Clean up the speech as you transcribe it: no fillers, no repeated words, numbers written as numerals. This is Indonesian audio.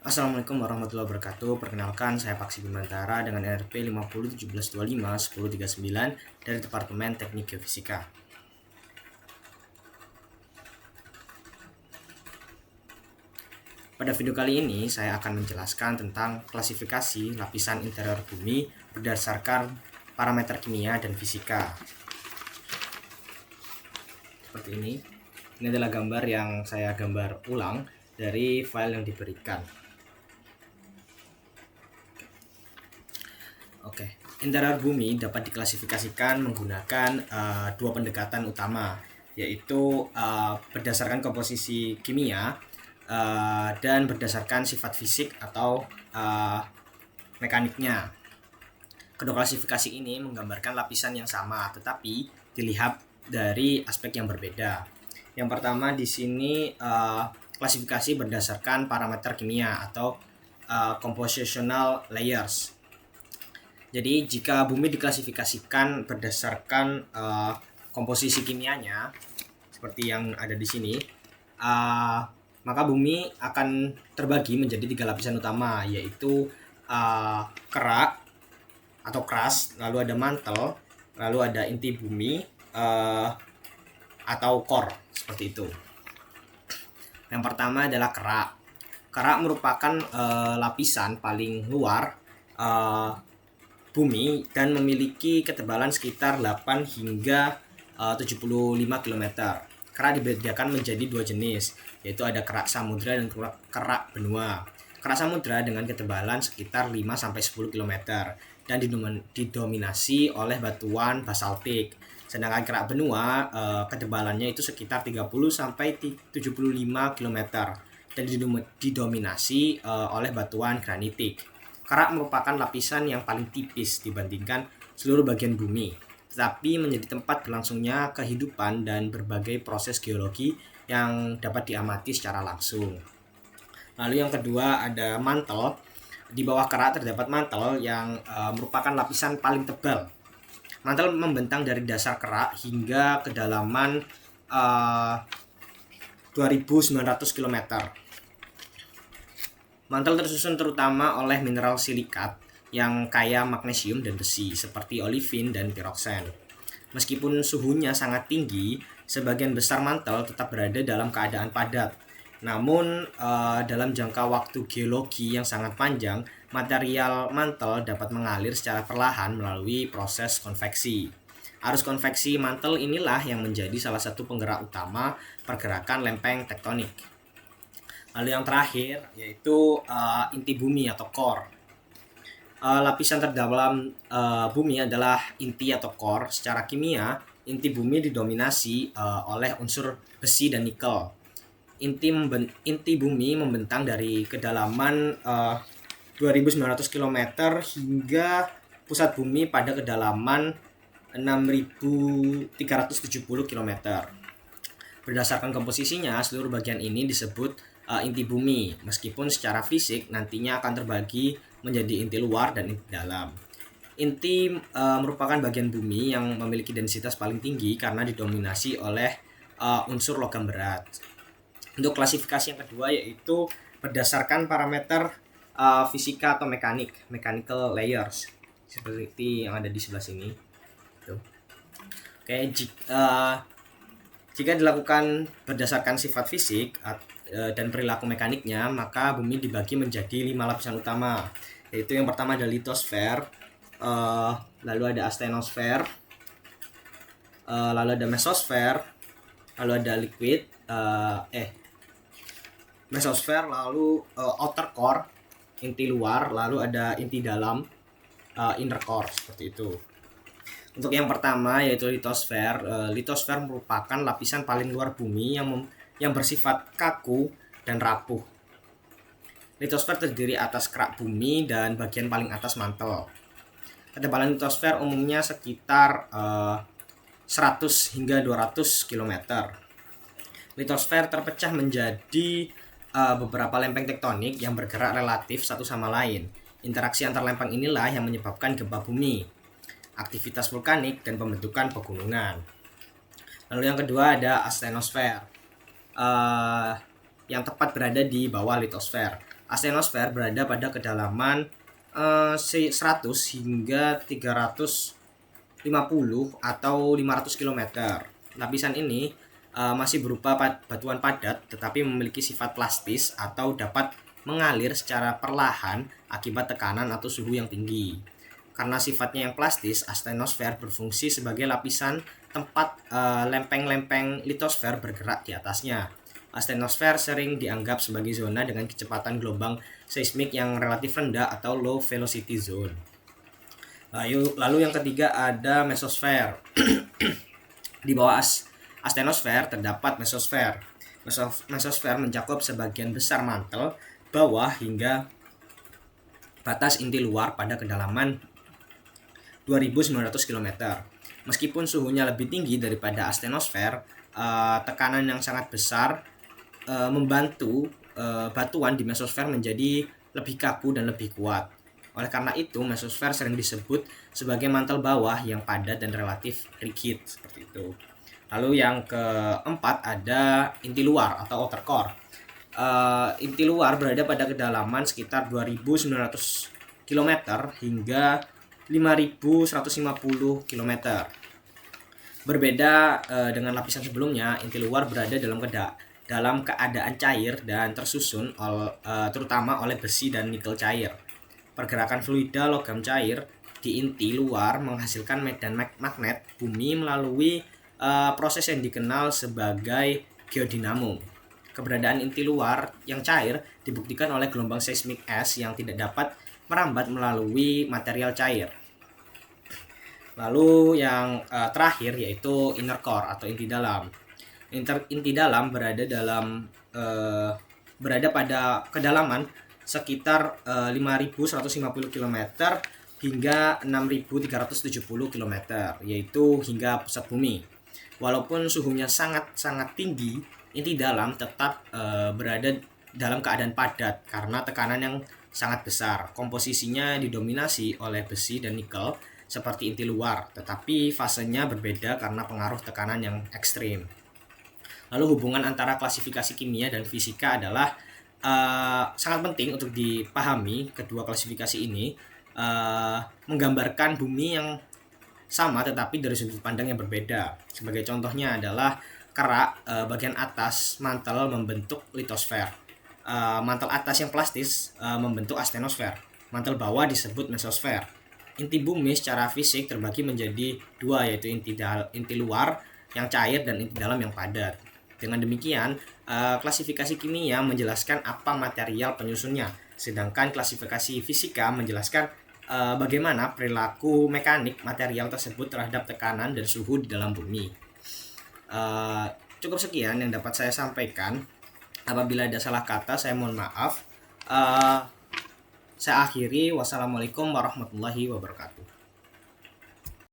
Assalamualaikum warahmatullahi wabarakatuh. Perkenalkan, saya Paksi Bimantara dengan NRP 5017251039 dari Departemen Teknik Geofisika. Pada video kali ini, saya akan menjelaskan tentang klasifikasi lapisan interior bumi berdasarkan parameter kimia dan fisika. Seperti ini. Ini adalah gambar yang saya gambar ulang dari file yang diberikan. Oke, interior bumi dapat diklasifikasikan menggunakan dua pendekatan utama, yaitu berdasarkan komposisi kimia dan berdasarkan sifat fisik atau mekaniknya. Kedua klasifikasi ini menggambarkan lapisan yang sama, tetapi dilihat dari aspek yang berbeda. Yang pertama di sini klasifikasi berdasarkan parameter kimia atau compositional layers. Jadi jika bumi diklasifikasikan berdasarkan komposisi kimianya seperti yang ada di sini, maka bumi akan terbagi menjadi 3 lapisan utama, yaitu kerak atau crust, lalu ada mantel, lalu ada inti bumi atau core, seperti itu. Yang pertama adalah kerak. Kerak merupakan lapisan paling luar bumi dan memiliki ketebalan sekitar 8 hingga 75 km. Kerak dibedakan menjadi dua jenis, yaitu ada kerak samudra dan kerak benua. Kerak samudra dengan ketebalan sekitar 5-10 km dan didominasi oleh batuan basaltik. Sedangkan kerak benua ketebalannya itu sekitar 30-75 km dan didominasi oleh batuan granitik. Kerak merupakan lapisan yang paling tipis dibandingkan seluruh bagian bumi, tetapi menjadi tempat berlangsungnya kehidupan dan berbagai proses geologi yang dapat diamati secara langsung. Lalu yang kedua ada mantel. Di bawah kerak terdapat mantel yang merupakan lapisan paling tebal. Mantel membentang dari dasar kerak hingga kedalaman 2.900 km. Mantel tersusun terutama oleh mineral silikat yang kaya magnesium dan besi seperti olivin dan piroksen. Meskipun suhunya sangat tinggi, sebagian besar mantel tetap berada dalam keadaan padat. Namun dalam jangka waktu geologi yang sangat panjang, material mantel dapat mengalir secara perlahan melalui proses konveksi. Arus konveksi mantel inilah yang menjadi salah satu penggerak utama pergerakan lempeng tektonik. Lalu yang terakhir yaitu inti bumi atau core. Lapisan terdalam bumi adalah inti atau core. Secara kimia, inti bumi didominasi oleh unsur besi dan nikel. Inti bumi membentang dari kedalaman 2.900 km hingga pusat bumi pada kedalaman 6.370 km. Berdasarkan komposisinya, seluruh bagian ini disebut inti bumi, meskipun secara fisik nantinya akan terbagi menjadi inti luar dan inti dalam. Inti merupakan bagian bumi yang memiliki densitas paling tinggi karena didominasi oleh unsur logam berat. Untuk klasifikasi yang kedua yaitu berdasarkan parameter fisika atau mechanical layers, seperti yang ada di sebelah sini. Tuh. Oke, jika dilakukan berdasarkan sifat fisik dan perilaku mekaniknya, maka bumi dibagi menjadi 5 lapisan utama, yaitu yang pertama ada litosfer, lalu ada astenosfer, lalu ada mesosfer, lalu ada liquid, mesosfer, lalu outer core, inti luar, lalu ada inti dalam, inner core, seperti itu. Untuk yang pertama yaitu litosfer. Litosfer merupakan lapisan paling luar bumi yang bersifat kaku dan rapuh. Litosfer terdiri atas kerak bumi dan bagian paling atas mantel. Ketebalan litosfer umumnya sekitar 100 hingga 200 km. Litosfer terpecah menjadi beberapa lempeng tektonik yang bergerak relatif satu sama lain. Interaksi antar lempeng inilah yang menyebabkan gempa bumi, aktivitas vulkanik, dan pembentukan pegunungan. Lalu yang kedua ada astenosfer, yang tepat berada di bawah litosfer. Astenosfer berada pada kedalaman 100 hingga 350 atau 500 km. Lapisan ini masih berupa batuan padat tetapi memiliki sifat plastis atau dapat mengalir secara perlahan akibat tekanan atau suhu yang tinggi. Karena sifatnya yang plastis, astenosfer berfungsi sebagai lapisan tempat lempeng-lempeng litosfer bergerak di atasnya. Astenosfer sering dianggap sebagai zona dengan kecepatan gelombang seismik yang relatif rendah atau low velocity zone. Lalu yang ketiga ada mesosfer. Di bawah astenosfer terdapat mesosfer. Mesosfer mencakup sebagian besar mantel bawah hingga batas inti luar pada kedalaman 2.900 km. Meskipun suhunya lebih tinggi daripada astenosfer, tekanan yang sangat besar membantu batuan di mesosfer menjadi lebih kaku dan lebih kuat. Oleh karena itu, mesosfer sering disebut sebagai mantel bawah yang padat dan relatif rigid seperti itu. Lalu yang keempat ada inti luar atau outer core. Inti luar berada pada kedalaman sekitar 2.900 km hingga 5.150 km. Berbeda dengan lapisan sebelumnya, inti luar berada dalam keadaan cair dan tersusun terutama oleh besi dan nikel cair. Pergerakan fluida logam cair di inti luar menghasilkan medan magnet bumi melalui proses yang dikenal sebagai geodinamo. Keberadaan inti luar yang cair dibuktikan oleh gelombang seismik es yang tidak dapat merambat melalui material cair. Lalu yang terakhir yaitu inner core atau inti dalam. Inti dalam berada pada kedalaman sekitar 5.150 km hingga 6.370 km, yaitu hingga pusat bumi. Walaupun suhunya sangat tinggi, inti dalam tetap berada dalam keadaan padat karena tekanan yang sangat besar. Komposisinya didominasi oleh besi dan nikel seperti inti luar, tetapi fasenya berbeda karena pengaruh tekanan yang ekstrim. Lalu hubungan antara klasifikasi kimia dan fisika adalah sangat penting untuk dipahami. Kedua klasifikasi ini menggambarkan bumi yang sama tetapi dari sudut pandang yang berbeda. Sebagai contohnya adalah kerak bagian atas mantel membentuk litosfer. Mantel atas yang plastis membentuk astenosfer. Mantel bawah disebut mesosfer. Inti bumi secara fisik terbagi menjadi dua, yaitu inti luar yang cair dan inti dalam yang padat. Dengan demikian, klasifikasi kimia menjelaskan apa material penyusunnya, sedangkan klasifikasi fisika menjelaskan bagaimana perilaku mekanik material tersebut terhadap tekanan dan suhu di dalam bumi. Cukup sekian yang dapat saya sampaikan. Apabila ada salah kata, saya mohon maaf. Saya akhiri. Wassalamualaikum warahmatullahi wabarakatuh.